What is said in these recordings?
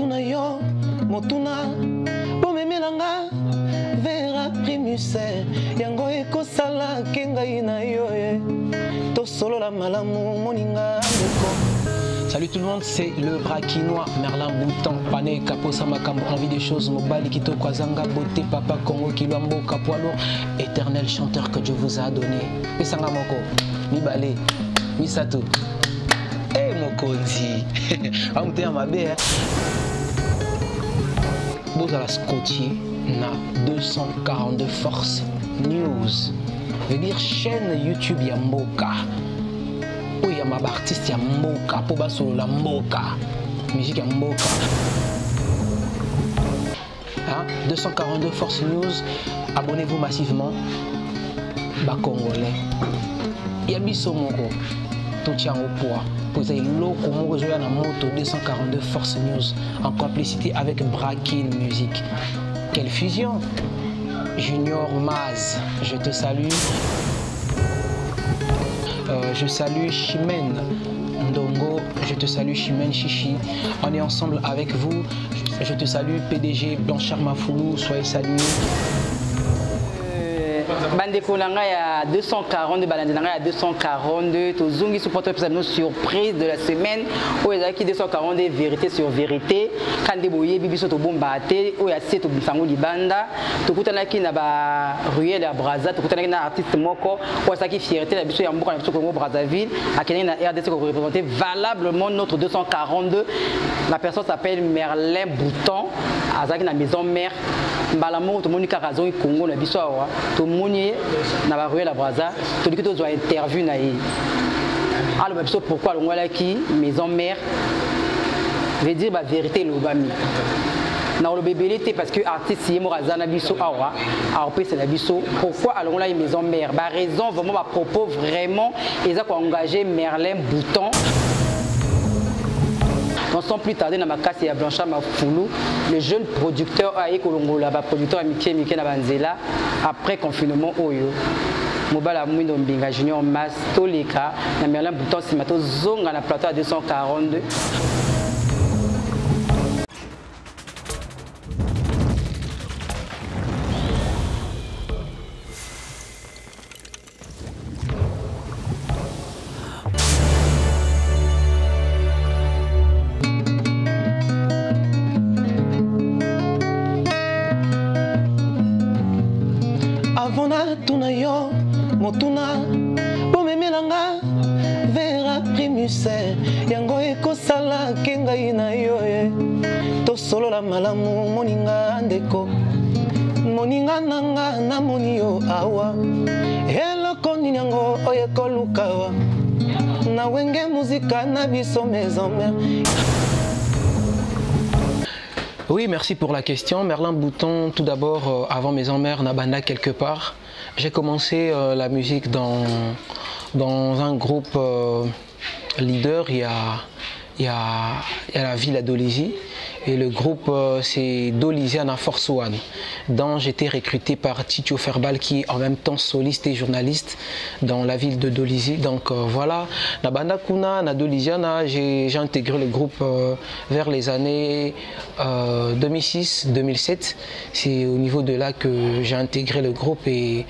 tuna yo motuna bomemelanga vera primus yango ekosala kengai na yo tosolola malamu moninga ndeko. Salut tout le monde, c'est le Brakinois Merlin Boutan, Pané Kaposa Makambo, envie des choses, Mobali Kito Kwazanga, Beauté, Papa Congo, Kilwambo, Kapoalo, éternel chanteur que Dieu vous a donné. Misanga Moko, Mibale, Misato, eh Mokonzi, Amte Amabe, Bozala Scottier, na 242 Force News, veut dire chaîne YouTube Yamboka. Il y a ma artiste ya mboka pour basolo la mboka musique ya mboka 242 Force News, abonnez-vous massivement ba congolais ya biso moko to tient au poids pour ça loko moko zoya na moto 242 Force News en complicité avec Brakin Music. Quelle fusion! Junior Maz, je te salue. Je salue Chimène Ndongo, je te salue Chimène Chichi. On est ensemble avec vous. Je te salue PDG Blanchard Mafoulou, soyez salués. Bandeko nanga ya 242, balandi nanga ya 242, tozungi supporter pour nos surprise de la semaine. Oyazaki 242 vérité sur vérité. Kande boye bibiso to bombate, oyase to bisango libanda. Tokutanaki na ba ruelle ya Braza, tokutanaki na artiste moko, oyasaki fierté la biso ya mboka na biso Congo Brazzaville, akeni na RDC ko représenter valablement notre 242. La personne s'appelle Merlin Boutan, azaki na maison mère. Mbalamo to monika raison i Congo na biso awa to moni na ba ruelle la Braza to diki to zo interview na ye alors biso pourquoi longwala ki maison mère veut dire ba vérité lobami na le bébélité parce que artiste yemo razana biso awa aopé c'est la biso pourquoi alongwala une maison mère ba raison vraiment ba propos vraiment eza ko engager Merlin Boutan. Sans plus tarder, dans ma casse, il y a Blanchard Mafoulou, le jeune producteur Aïe Kolongola, producteur Miké na Banzela, après confinement Oyo. Mobala Mouindo Mbinga Junior Mas Toleka, na Merlin Boutan Simato Zonga na plateau à 242. Avona tuna yo motuna bomemelanga vera primus yango ekosala kengai na yo tosolola malamu moninga ndeko moninga nanga na moni yo awa eloko nini yango oyekolukawa na wenge muzika na biso maison mère. Oui, merci pour la question. Merlin Boutan, tout d'abord, avant Maison Mère, Nabanda quelque part. J'ai commencé la musique dans un groupe leader, il y a la ville à Dolisie. Et le groupe, c'est Dolisiana Force One, dont j'étais recruté par Titio Ferbal, qui est en même temps soliste et journaliste dans la ville de Dolisie. Donc voilà, na banda kuna, na Dolisiana, j'ai intégré le groupe vers les années 2006-2007. C'est au niveau de là que j'ai intégré le groupe et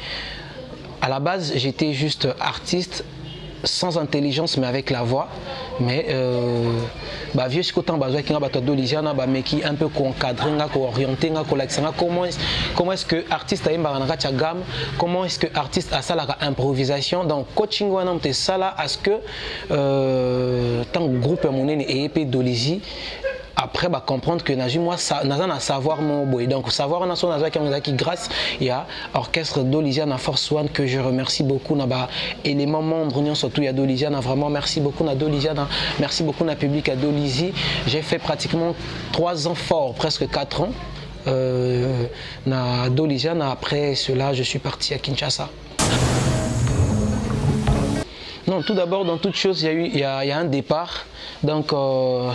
à la base, j'étais juste artiste, sans intelligence mais avec la voix. Mais vieux ce qu'autant besoin qu'il y a Dolisiana mais qui un peu encadré, orienté, comment est-ce que artiste a une gamme, comment est-ce que artiste a ça la improvisation donc coaching wana mte sala à ce que tant groupe monene et épée Dolisie après comprendre que moi n'a savoir mon boy donc savoir on a son qui grâce il y a orchestre Dolisiana Force One que je remercie beaucoup na élément membre surtout il y a Dolisiana vraiment merci beaucoup na Dolisiana merci beaucoup na public à Dolisie. J'ai fait pratiquement 3 ans fort presque 4 ans na Dolisiana. Après cela je suis parti à Kinshasa. Non, tout d'abord, dans toute chose, il y a un départ. Donc,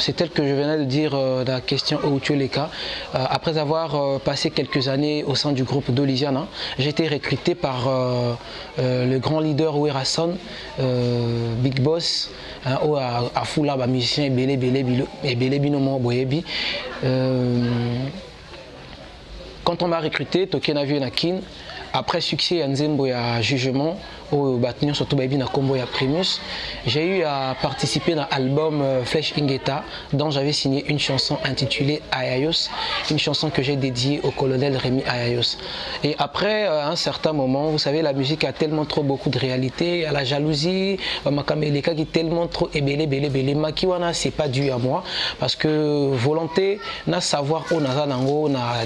c'est tel que je venais de dire la question Outueleka. Après avoir passé quelques années au sein du groupe d'Olisiana, j'ai été recruté par le grand leader Ouerason, Big Boss, à Fula, musicien et Belé Binomo Boyebi. Quand on m'a recruté, Tokena Nakin, après succès à Nzembo et à Jugement, au Batnion surtout Baby na Combo et à Primus, j'ai eu à participer à l'album Flèche Ingeta, dont j'avais signé une chanson intitulée Ayayos, une chanson que j'ai dédiée au colonel Rémi Ayayos. Et après, à un certain moment, vous savez, la musique a tellement trop beaucoup de réalité, à la jalousie, Makameleka qui est tellement trop ébélé, Makiwana, c'est pas dû à moi, parce que volonté, na savoir où naza nango, na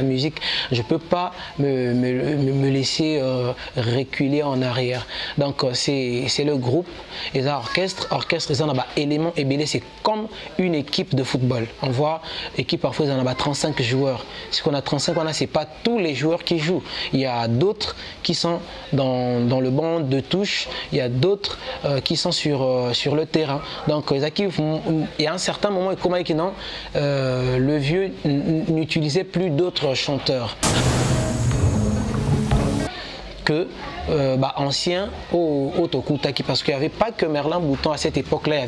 musique, je peux pas me laisser reculer en arrière. Donc c'est le groupe et l'orchestre. Orchestre, ils en ont éléments et belé, c'est comme une équipe de football. On voit équipe parfois ils en ont 35 joueurs. Si on a 35, c'est pas tous les joueurs qui jouent. Il y a d'autres qui sont dans le banc de touche. Il y a d'autres qui sont sur le terrain. Donc il y a un certain moment, comment le vieux n'utilisait plus d'autres chanteurs que ancien au Tokutaki, parce qu'il n'y avait pas que Merlin Bouton à cette époque-là,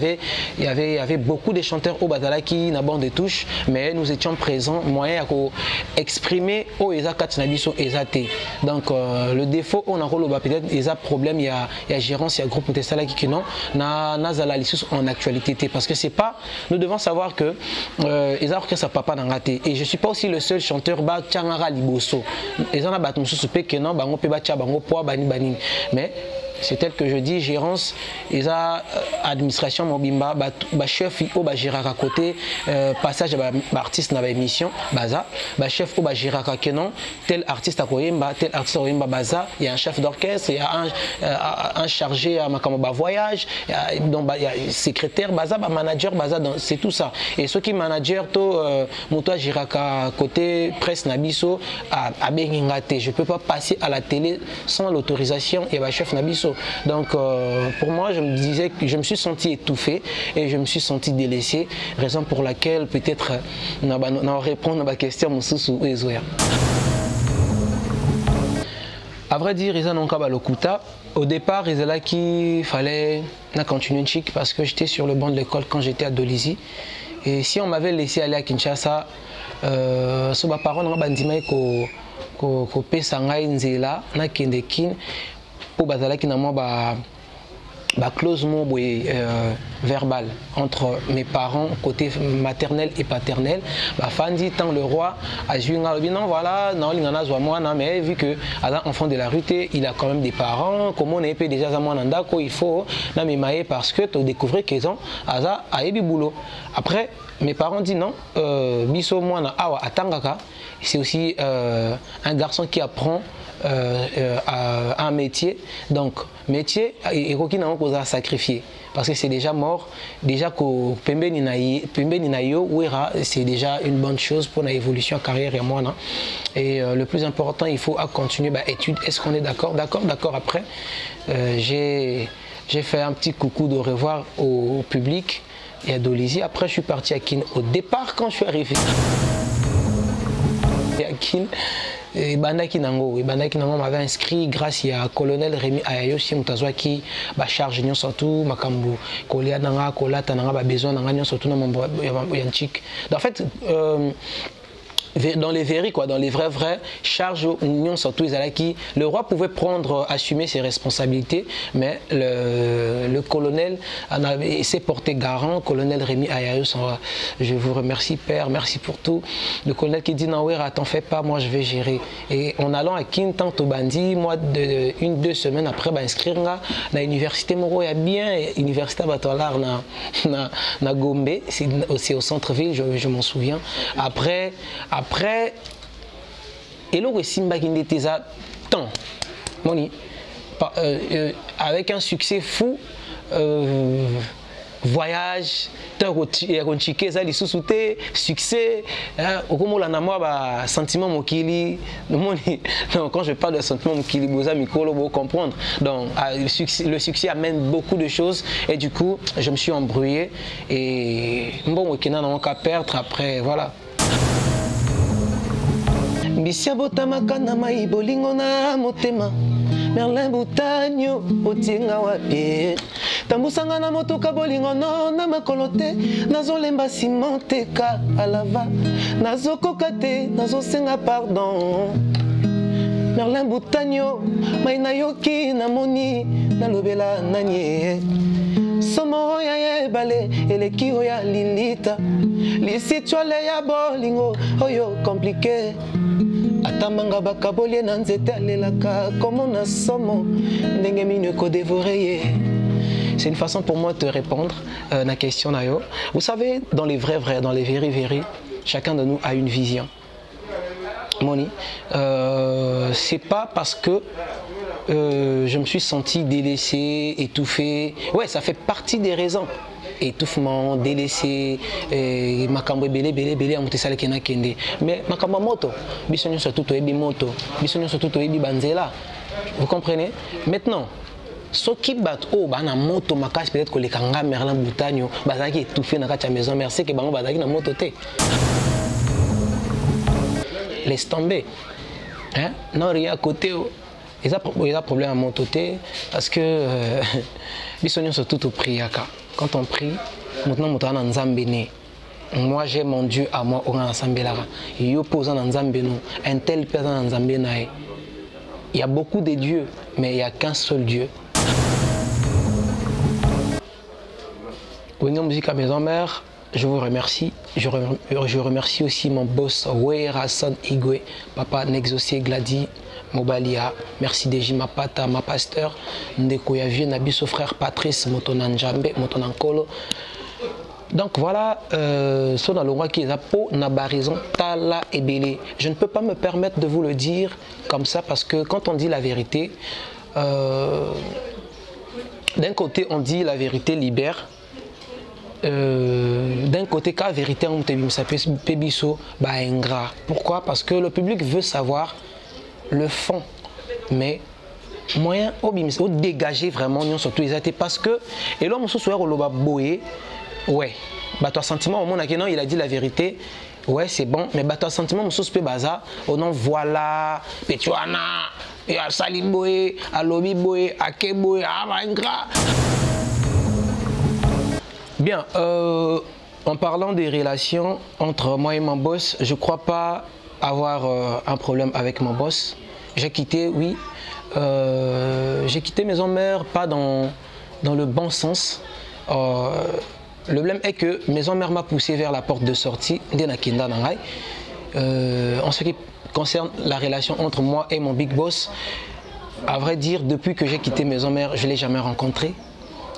il y avait beaucoup de chanteurs au Badalaki, na bande de touche, mais nous étions présents, moyen à exprimer au Eza Katsinabiso Ezate. Donc le défaut, on a peut-être Eza problème, il y a gérance, il y a groupe de Salaki qui non, na Zalalisus en actualité, parce que c'est pas, nous devons savoir que Eza Orchestre Papa Nangate, et je suis pas aussi le seul chanteur ba Tchangara Liboso. Eza na Batmusu Supe que non, bango peba tcha bango poa bani. Mais c'est tel que je dis, gérance, et ça, administration, mobimba, chef au géraka côté, passage artiste dans l'émission, baza, chef au géraka kenon, tel artiste à Koyemba, tel artiste à Koyemba baza, il y a un chef d'orchestre, il y a un chargé à Makamba voyage, il y a secrétaire baza, manager baza, c'est tout ça. Et ceux qui manager, moto géraka côté presse nabiso, à Bengingate, je peux pas passer à la télé sans l'autorisation et chef nabiso. Donc pour moi, je me suis senti étouffé et je me suis senti délaissé, raison pour laquelle peut-être on répondre à ma question Moussou ou Ezoya. À vrai dire, ils ont un lokuta. Au départ, ils là qu'il fallait continuer chic parce que j'étais sur le banc de l'école quand j'étais à Dolisie. Et si on m'avait laissé aller à Kinshasa, sur ma parole, on m'a dit ko pesa ngai nzela na kendekin pour bazalaki na moi clause verbal entre mes parents côté maternel et paternel. Fandi tant le roi a joué non voilà non il en a moi non mais vu que Adam enfant de la rue il a quand même des parents comment on est déjà à moi nandako il faut na me parce que tu découvres qu'ils ont Ada a eu du boulot. Après mes parents disent non biso moi na awa atangaka c'est aussi un garçon qui apprend un métier, donc métier et qui n'a pas sacrifié parce que c'est déjà mort, déjà que c'est déjà une bonne chose pour l'évolution carrière et moi. Et le plus important, il faut continuer études. Est-ce qu'on est d'accord? D'accord. Après, j'ai fait un petit coucou de revoir au public et à Dolisie. Après, je suis parti à Kin. Au départ, quand je suis arrivé à Kin, Bandaki Nango m'avait inscrit grâce à colonel Rémi Ayayos qui charge surtout makambu kolia nanga kolata nanga besoin nanga surtout na mambo yanchik. En fait dans les vrais quoi, dans les vrais charges union surtout qui le roi pouvait prendre assumer ses responsabilités, mais le colonel s'est porté garant. Colonel Rémi Ayayos, je vous remercie père, merci pour tout. Le colonel qui dit non ouais t'en fais pas, moi je vais gérer. Et en allant à Kintan Tobandi, moi 1-2 semaines après inscrire à l'université Moro, il y a bien université Batolar na Gombe, c'est au centre-ville, je m'en souviens. Après, et le Simba qui était tant, avec un succès fou, voyage, succès, sentiment mokili. Quand je parle de sentiment mokili, vous comprendre. Donc le succès amène beaucoup de choses et du coup je me suis embrouillé et bon, on n'a qu'à perdre après, voilà. Mbisia botamaka na mai bolingo na motema Merlin Butanyo otienga wapi Tambusanga na motoka bolingo no na makolo te Nazolemba simonte ka alava Nazokoka te nazosenga pardon Merlin Butanyo mai nayoki na moni nalobela nanye Somo ya yebale eleki oya lilita Lisituale ya bolingo oyo compliqué Atamanga bakabolie na nzete alelaka Komo na somo ndenge minu ko dévorer. C'est une façon pour moi de répondre à la question Nayo. Vous savez, dans les vrais, dans les véri, chacun de nous a une vision. Moni, c'est pas parce que je me suis senti délaissé, étouffé. Ouais, ça fait partie des raisons. Étouffement, délaissé, makambo belé amuti sale kena kende. Mais makambo moto, bisonyo surtout ebi moto, bisonyo surtout ebi banzela. Vous comprenez? Maintenant, ce qui bat au bana moto makasi peut-être que les kanga Merlin Butanyo bazaki étouffé na kati maison merci que bango bazaki na moto te. Laisse tomber. Hein? Non rien à côté. Il y a problème à moto te parce que bisonyo surtout au priaka. Quand on prie, maintenant moi j'ai mon Dieu à moi au Nzambelara. Il un tel personne Nzambenae. Il y a beaucoup de dieux, mais il n'y a qu'un seul Dieu. Wenga Musique à Maison Mère, je vous remercie. Je remercie aussi mon boss Werason Igwe, Papa Nexosé Gladi Mobalia, merci Deji Mapata, ma pasteur, Ndeko Yavie, Nabiso frère Patrice, Motonanjambe, Motonankolo. Donc voilà, ce dans le roi qui est à peau, n'a pas raison, Tala et Bélé. Je ne peux pas me permettre de vous le dire comme ça parce que quand on dit la vérité, d'un côté on dit la vérité libère. D'un côté, quand la vérité on te pébiso, bah ingrat. Pourquoi? Parce que le public veut savoir le fond, mais moyen au dégager vraiment surtout ils étaient parce que et l'homme se soit au loba boé ouais bah toi sentiment au monde non il a dit la vérité ouais c'est bon mais bah toi sentiment mon suspect baza au nom voilà petuana et à saliboé à lobby boé à keboé à ingrat. Bien, en parlant des relations entre moi et mon boss, je crois pas avoir un problème avec mon boss. J'ai quitté, oui, j'ai quitté Maison Mère, pas dans le bon sens. Le problème est que Maison Mère m'a poussé vers la porte de sortie. En ce qui concerne la relation entre moi et mon big boss, à vrai dire, depuis que j'ai quitté Maison Mère, je ne l'ai jamais rencontré,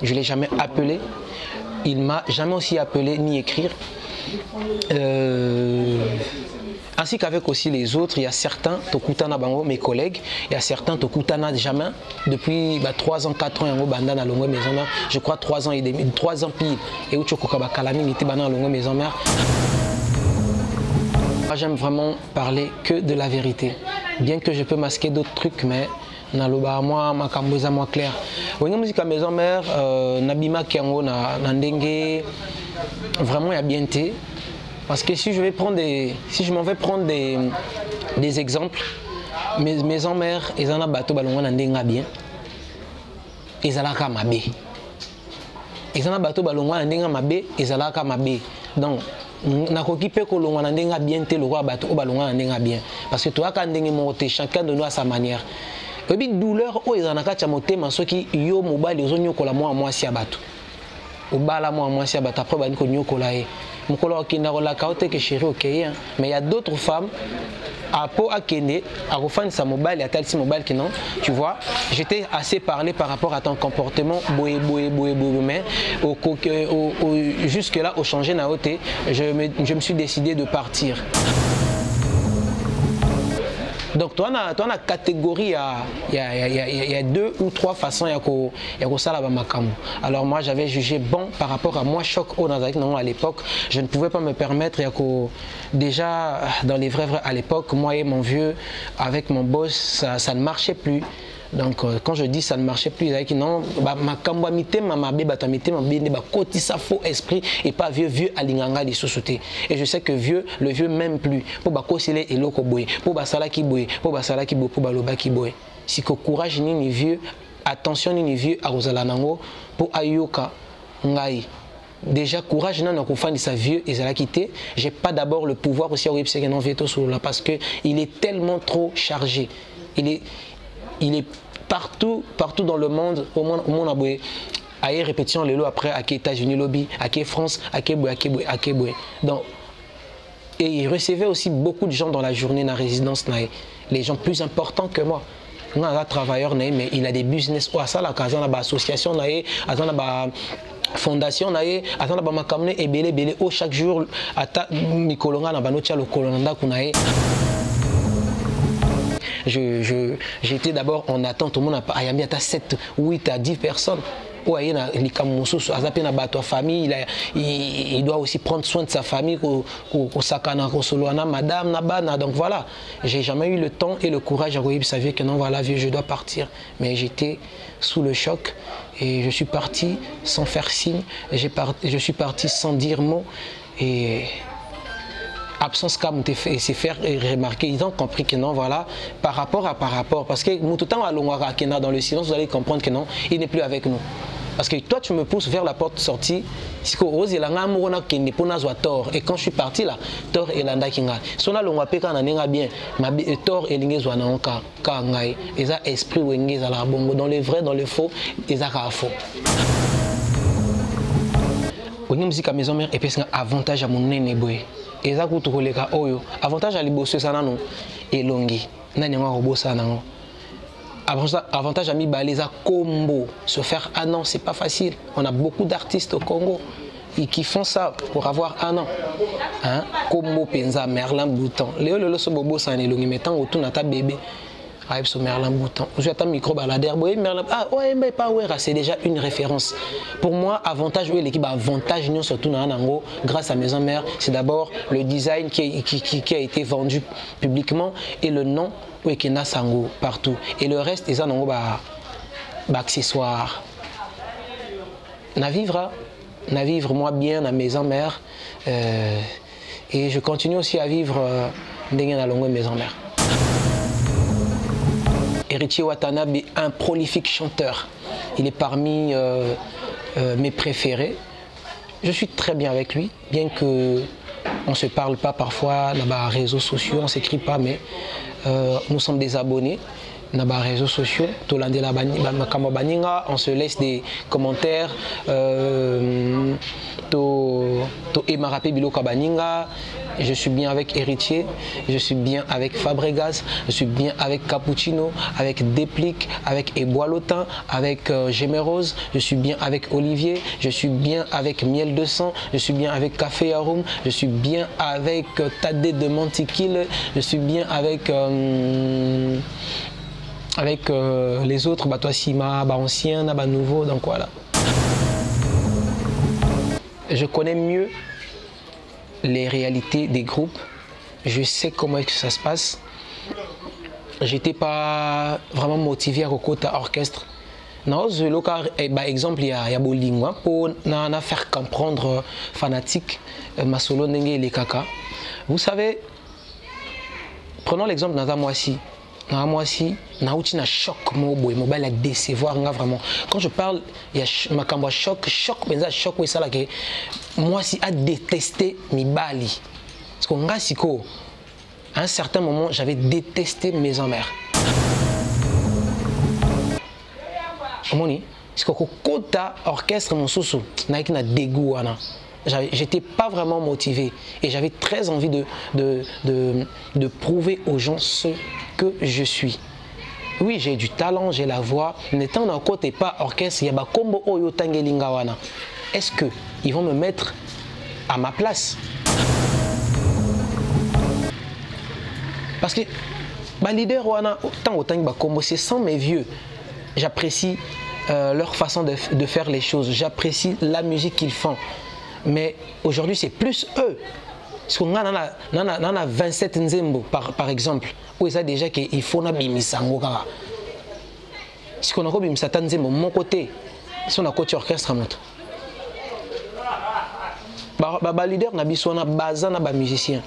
je ne l'ai jamais appelé. Il ne m'a jamais aussi appelé ni écrire. Ainsi qu'avec aussi les autres, il y a certains, Tokutana Bango, mes collègues, il y a certains, Tokutana jamais, depuis 3 ans, 4 ans, Yango Banda na Longo Maison Mère, je crois 3 ans et demi, 3 ans pile, et où Chokokaba Kalami n'était pas dans Longo Maison Mère. Moi j'aime vraiment parler que de la vérité, bien que je peux masquer d'autres trucs, mais naloba moi makamboza moi clair. Wenga Musique à Maison Mère, Nabima Kiango na ndenge, vraiment il y a bien été. Parce que si je m'en vais prendre des exemples, mes Maison Mère, ils en ont bateau balonga na ndenga bien. Ils en ont ka mabe. Ils en ont bateau balonga na ndenga mabe, ils en ont ka mabe. Donc nakoki pe ko longa na ndenga bien te le roi bateau balonga na ndenga bien. Parce que toi quand ndenge monte, chacun de nous à sa manière. Et puis douleur o ils en ont ka tchamote soki yo mobali ozonyo kola moi si abato. Obala moi si abato après bani ko nyokola e. Mais il y a d'autres femmes à peau à Kende, à Rofan sa mobile et à Talsi mobile qui non, tu vois, j'étais assez parlé par rapport à ton comportement, mais jusque là au changer naoté, je me suis décidé de partir. Donc, toi, on a catégorie, il y a 2 ou 3 façons de faire la makambo. Alors, moi, j'avais jugé bon par rapport à moi, choc au Nazareth, non, à l'époque. Je ne pouvais pas me permettre, déjà, dans les vrais, à l'époque, moi et mon vieux, avec mon boss, ça ne marchait plus. Donc, quand je dis ça ne marchait plus, il dit non, ma kambamité, ma bébatamité, ma béné, côté ça faux esprit et pas vieux alinganga des sous-soutés. Et je sais que le vieux même plus. Pour bakosile et loko boy, pour basala ki boy, pour baloba ki boy. Si que courage ni vieux, attention ni vieux à Rosalanango pour ayoka ngai. Déjà, courage n'a pas fait sa vieux et ça l'a quitté. J'ai pas d'abord le pouvoir aussi à Wipsek non veto sur là parce que il est tellement trop chargé. Il est partout dans le monde, au monde à y répétition les lots après à qui États-Unis lobby, à qui France, à qui Boy. Donc et il recevait aussi beaucoup de gens dans la journée dans la résidence, les gens plus importants que moi. On a un travailleur mais il a des business ou à ça la casa na association à la fondation à la makamne et belé au chaque jour à mikolonga na banotia le kolonanda kunae. J'étais d'abord en attente, tout le monde a mis à 7, 8 à 10 personnes. Il doit aussi prendre soin de sa famille, madame, donc voilà. J'ai jamais eu le temps et le courage à savoir que non, voilà, vieux, je dois partir. Mais j'étais sous le choc et je suis parti sans faire signe, je suis parti sans dire mot et absence comme c'est faire remarquer, ils ont compris que non, voilà, par rapport, parce que tout le temps dans le silence, vous allez comprendre que non, il n'est plus avec nous. Parce que toi, tu me pousses vers la porte sortie, et quand je suis parti là, Tor et Landa Kinga, son alonga peka na nenga bien, ma Tor et Lingezwa na onka, ka ngai, et ça esprit wengez à la bongo, dans le vrai, dans le faux, et ça faux. Au musique à maison mère, et puis c'est un avantage à mon nene boy. Et ça coûte les gars, avantage à l'ibosser ça non, et longi, n'a pas robosa non. Avantage à mi baleza combo, se faire un an, c'est pas facile. On a beaucoup d'artistes au Congo qui font ça pour avoir un an. Hein? Combo Penza, Merlin Bouton. Léo le so bobo ça ne longi mettant autour de ta bébé. Aïe so Merlin Bouton. Vous êtes un micro baladeur, boy Merlin. Ah ouais mais pas ouais, c'est déjà une référence. Pour moi, avantage oui l'équipe avantage nous surtout dans Nango grâce à Maison Mère, c'est d'abord le design qui a été vendu publiquement et le nom oui, qui n'a sango partout. Et le reste, ils ont accessoires. Na vivre moi bien dans Maison Mère. Et je continue aussi à vivre dans la longue Maison Mère. Héritier Watanabe est un prolifique chanteur. Il est parmi mes préférés. Je suis très bien avec lui, bien que on ne se parle pas parfois dans les réseaux sociaux, on ne s'écrit pas, mais nous sommes des abonnés dans les réseaux sociaux. On se laisse des commentaires. Je suis bien avec Héritier, je suis bien avec Fabregas, je suis bien avec Cappuccino, avec Déplique, avec Eboalotin, avec Gémérose, je suis bien avec Olivier, je suis bien avec Miel de Sang, je suis bien avec Café Arum, je suis bien avec Tadé de Montiquil, je suis bien avec les autres, toi Sima, anciens, nouveaux, donc voilà. Je connais mieux les réalités des groupes, je sais comment est-ce que ça se passe. J'étais pas vraiment motivé à côté orchestre. Non, exemple, il y a Bolingwa pour faire comprendre fanatique ma solo Nenge et les Kaka. Vous savez, prenons l'exemple dans Moissi. Dans Moissi, il y a un choc, il a décevoir vraiment. Quand je parle, il y a un choc, oui, ça là que moi si a détesté mes bali. Parce qu'à un certain moment, j'avais détesté mes mères. Comment on parce que quand orchestre mon sous n'a dégoût. J'étais pas vraiment motivé et j'avais très envie de prouver aux gens ce que je suis. Oui, j'ai du talent, j'ai la voix. N'étant d'un côté pas orchestre, il y a un combo oyo tangelingawana. Est-ce qu'ils vont me mettre à ma place? Parce que Bah leader wana tant autant ba combo c'est sans mes vieux. J'apprécie leur façon de faire les choses. J'apprécie la musique qu'ils font. Mais aujourd'hui c'est plus eux. Parce qu'on a 27 nzembo par exemple. Où ça déjà qu'il faut na bimisango kaka. Si on a ko bimisa nzembo mon côté, si on a côté orchestre moto. Ba leader na biso na baza na ba musicien.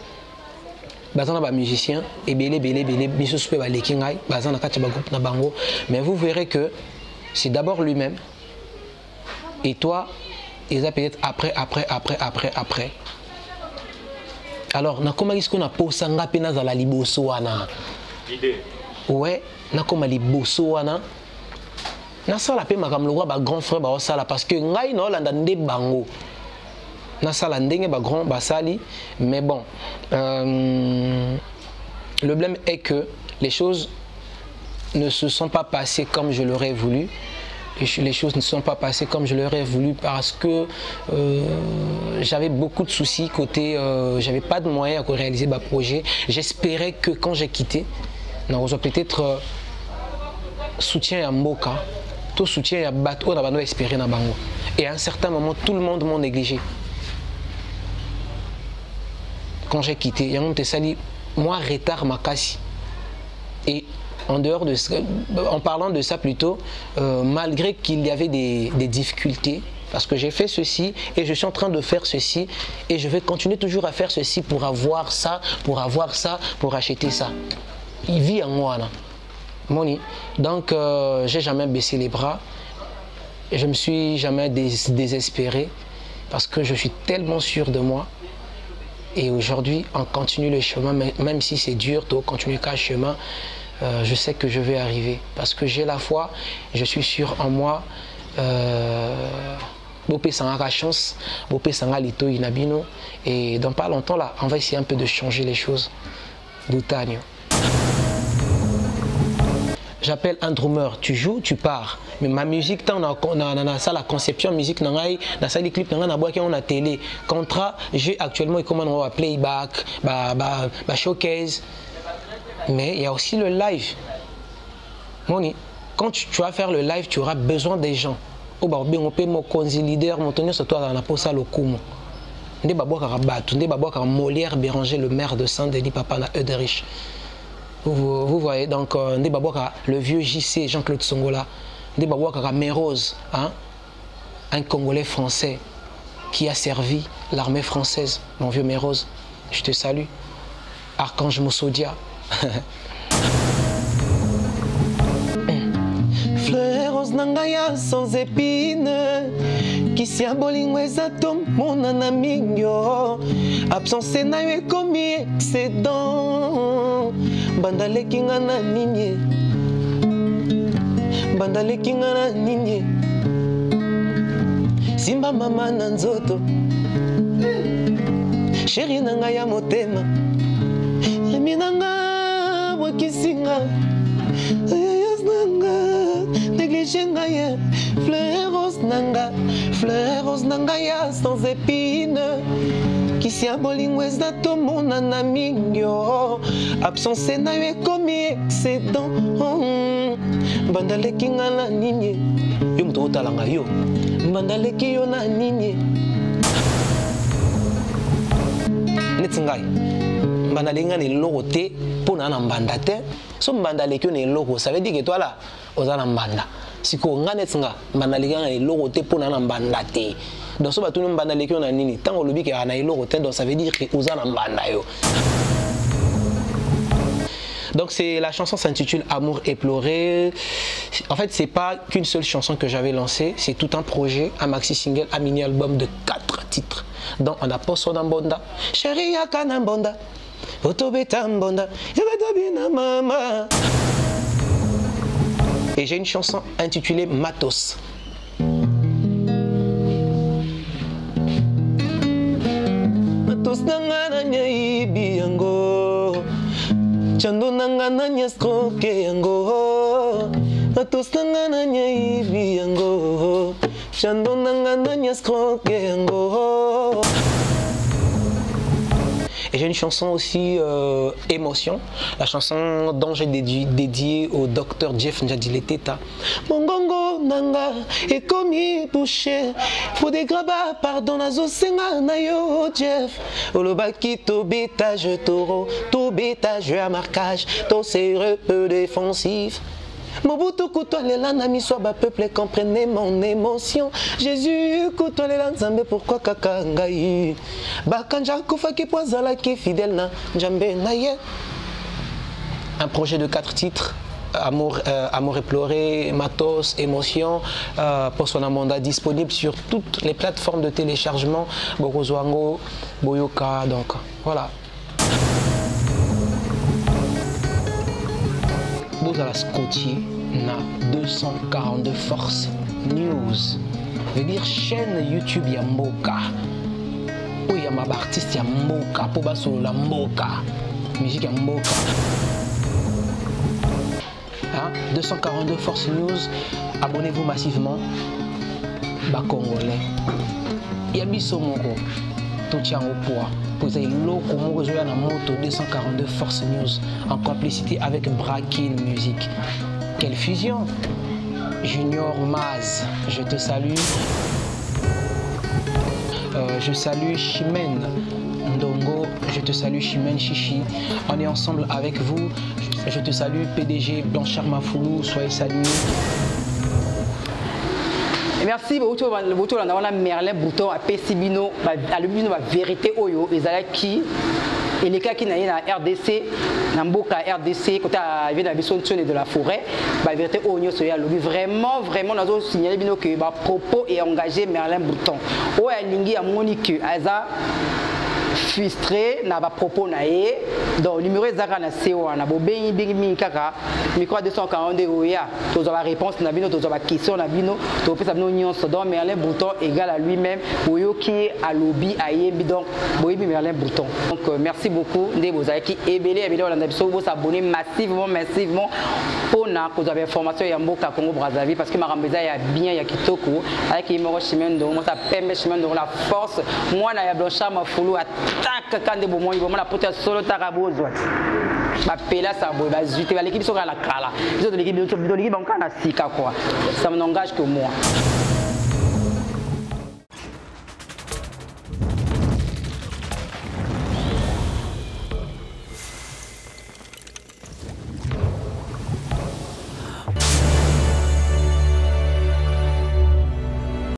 Bazana ba musicien et belé biso soupe ba lekingai bazana kati ba groupe na bango, mais vous verrez que c'est d'abord lui-même et toi ils a peut-être après. Alors na koma isko na posa ngapi na za la liboso wana idée ouais na koma liboso wana na sala pe makamlo ba grand frère ba sala parce que ngai na olanda nde bango na sala ndenge ba grand basali, mais bon le problème est que les choses ne se sont pas passées comme je l'aurais voulu. Les choses ne sont pas passées comme je l'aurais voulu parce que j'avais beaucoup de soucis côté, j'avais pas de moyens pour réaliser ma projet. J'espérais que quand j'ai quitté, on aurait peut-être soutien à Moka, tout soutien à Bateau, on a espéré na bango. Et à un certain moment, tout le monde m'a négligé. Quand j'ai quitté, il y a un sali, moi retard ma casse. Et en dehors de ça, en parlant de ça plutôt, malgré qu'il y avait des difficultés, parce que j'ai fait ceci et je suis en train de faire ceci et je vais continuer toujours à faire ceci pour avoir ça, pour acheter ça. Il vit en moi là. Moni. Donc j'ai jamais baissé les bras, et je me suis jamais désespéré parce que je suis tellement sûr de moi. Et aujourd'hui, on continue le chemin, même si c'est dur, on continue le chemin. Je sais que je vais arriver parce que j'ai la foi, je suis sûr en moi. Bopé Sangara chance, Bopé Sangara Lito Inabino. Et dans pas longtemps là, on va essayer un peu de changer les choses. Boutagno. J'appelle un drummer, tu joues, tu pars. Mais ma musique, on a ça, la conception musique, on a ça, les clips, on a boîte, on a télé. Contrat, j'ai actuellement, comment on va playback, showcase. Mais il y a aussi le live. Moni, quand tu vas faire le live, tu auras besoin des gens. On peut mon leader, mon tenir sur toi dans la posa le coup. Ndé babo karabat, ndé babo Molière Béranger, le maire de Saint-Denis, papa na Euderich. Vous voyez, donc ndé babo le vieux JC, Jean-Claude Songola, ndé babo Mérose, hein, un Congolais français qui a servi l'armée française, mon vieux Mérose, je te salue. Archange Moussodia. Fleur rose nangaya sans épines, qui si a bolingo esatom mon anamingyo, absence na yo komi excédent, bandale kinga na ninye, bandale kinga na ninye, simba mama na nzoto, chéri nangaya motema, minanga wakisinga ayas nanga négligé ngaya fleur rose nanga ya sans épines qui si a bolingo ezato monana mingyo absence na yo ekomi excédent bandaleki nga na nini yo moto otalanga yo bandaleki yo na nini neti ngai mbanda lenga ne loko te pona na mbanda te so mbanda lekio ne loko ça veut dire que toi là oza na mbanda siko nga netinga mbanda lenga ne loko te pona na mbanda te donc so batuni mbanda lekio na nini tango lobi ke ana loko te donc ça veut dire que oza na mbanda yo. Donc la chanson s'intitule Amour éploré. En fait, c'est pas qu'une seule chanson que j'avais lancée, c'est tout un projet, un maxi single, un mini album de 4 titres. Donc on a Poso Nambonda, Chéri Yaka Nambonda, Otobeta Mbonda, Yabadabina Mama. Et j'ai une chanson intitulée Matos. Matos nangana nyaibi yango. Chando nangana nyaskoke yango, matos nangana nyaibi yango, chando nangana nyaskoke yango. Et j'ai une chanson aussi émotion, la chanson dont j'ai dédiée au docteur Jeff Njadileteta. Mongongo nanga ekomi bouché faut des grabats pardon nazo senga na yo Jeff olobaki to bétage taureau to bétage à marquage to serreux peu défensif Mobutu kutolela na miso ba peuple comprenez mon émotion Jésus kutolela nzambe pourquoi kaka ngai bakanja kufaki poazala ki fidèle na njambe na ye. Un projet de 4 titres. Amour et pleurer, Matos, Émotion, pour son mandat disponible sur toutes les plateformes de téléchargement, Borozwango, Boyoka, donc voilà. Bozala Scotty na 242 Force News, veut dire chaîne YouTube Yamboka. Où il y a ma artiste Yamboka, pour basolo la Mboka, musique Yamboka. 242 Force News, abonnez-vous massivement. Bas Congolais. Yabiso Moko, tout tient au poids. Vous avez l'eau comme vous avez la moto 242 Force News en complicité avec Brakin Music. Quelle fusion! Junior Maz, je te salue. Je salue Chimène Ndongo, je te salue Chimène Chichi. On est ensemble avec vous. Je te salue PDG Blanchard Mafoulou, soyez salués. Merci beaucoup. On a Merlin Bouton à Pessibino, à l'ubino la vérité oyo ezalaki et les cas qui n'aient na RDC, na mboka RDC côté à vient d'habison de la forêt, la vérité oyo soya lobby vraiment nous avons signalé bino que ba propos est engagé Merlin Bouton. O ya lingi ya Monique aza frustré na ba propos na ye donc numéro ezaka na CO na bo bengi bengi kaka micro 242 oya tozo ba réponse na bino tozo ba question na bino to pesa bino nyonso donc Merlin Bouton égal à lui-même oyo qui a lobby ayembi donc boyebi Merlin Bouton donc merci beaucoup ndé bozaki ebele olanda biso bo s'abonner massivement pour na ko avez information ya mboka Congo Brazzaville parce que marambeza ya bien ya kitoko avec Imoro Chimène donc ça permet Chimène donc la force moi na ya Blanchard Mafoulou attaque quand de bomoi bon la pote solo tarabozwa ba pela ça boy ba zute ba l'équipe sera la kala les autres l'équipe de l'équipe on kana sika quoi ça m'engage que moi.